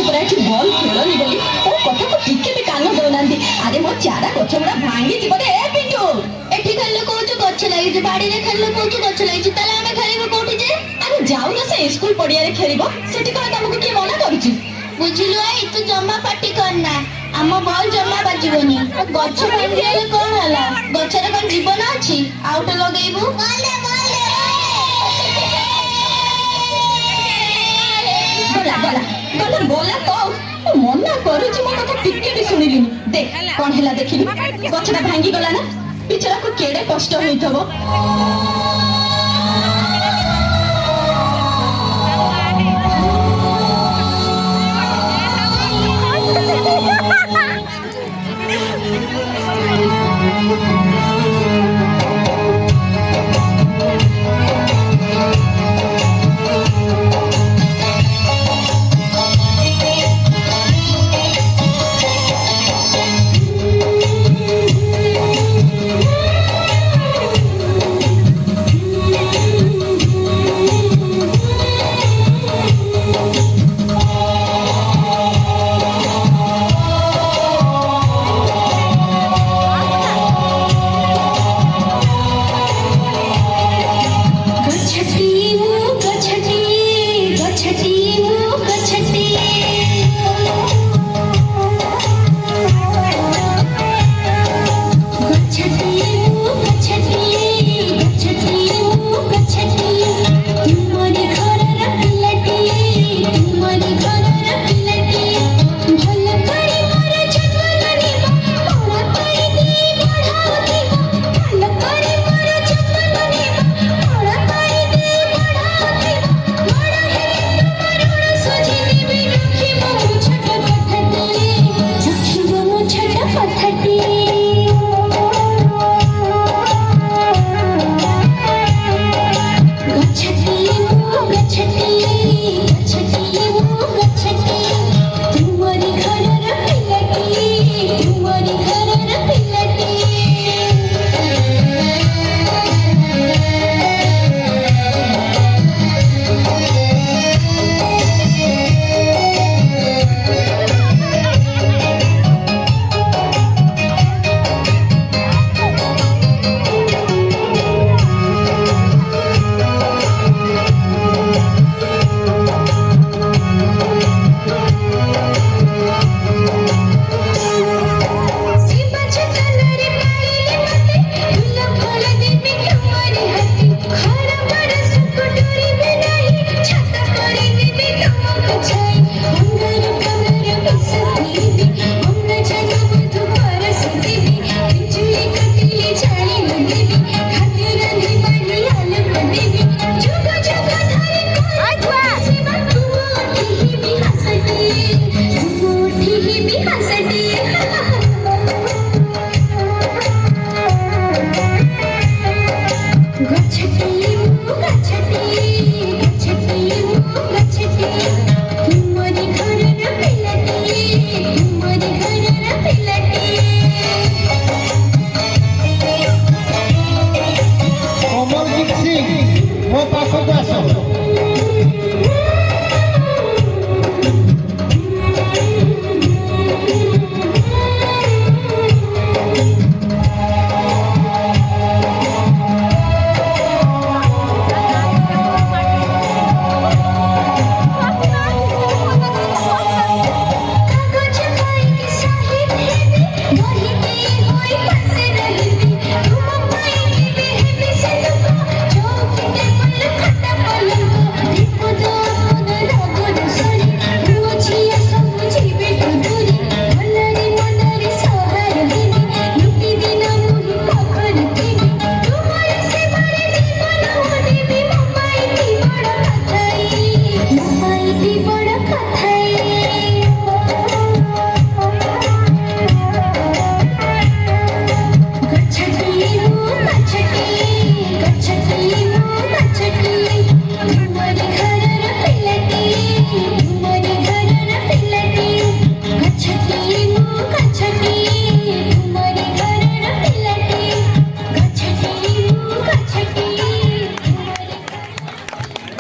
कौच पर बॉल खेलनी बोली ओ कथा को टिके भी कान दौना अरे मो चारा गछ गुड़ा भांगी जीव रे पिंटू एठी खेलले कोच गछ लागि जे बाड़ी रे खेलले कोच गछ लागि जे ताले हमें खेलिबो कोठी जे अरे जाऊ ना से स्कूल पड़िया रे खेलिबो सेठी कोन तुमको की मना करूची बुझिलु आई तू जम्मा पार्टी करना आम बॉल जम्मा बाजिबोनी गछ भांगिले कोन हला गछरे कोन जीवन अछि आउट लगेइबो गला गला गला बोला तो मना करूची मो कथा टिके भी सुनिलिनी देख कोन हला देखिलु गछटा भांगी गला ना बिचारा को केडे कष्ट होइथबो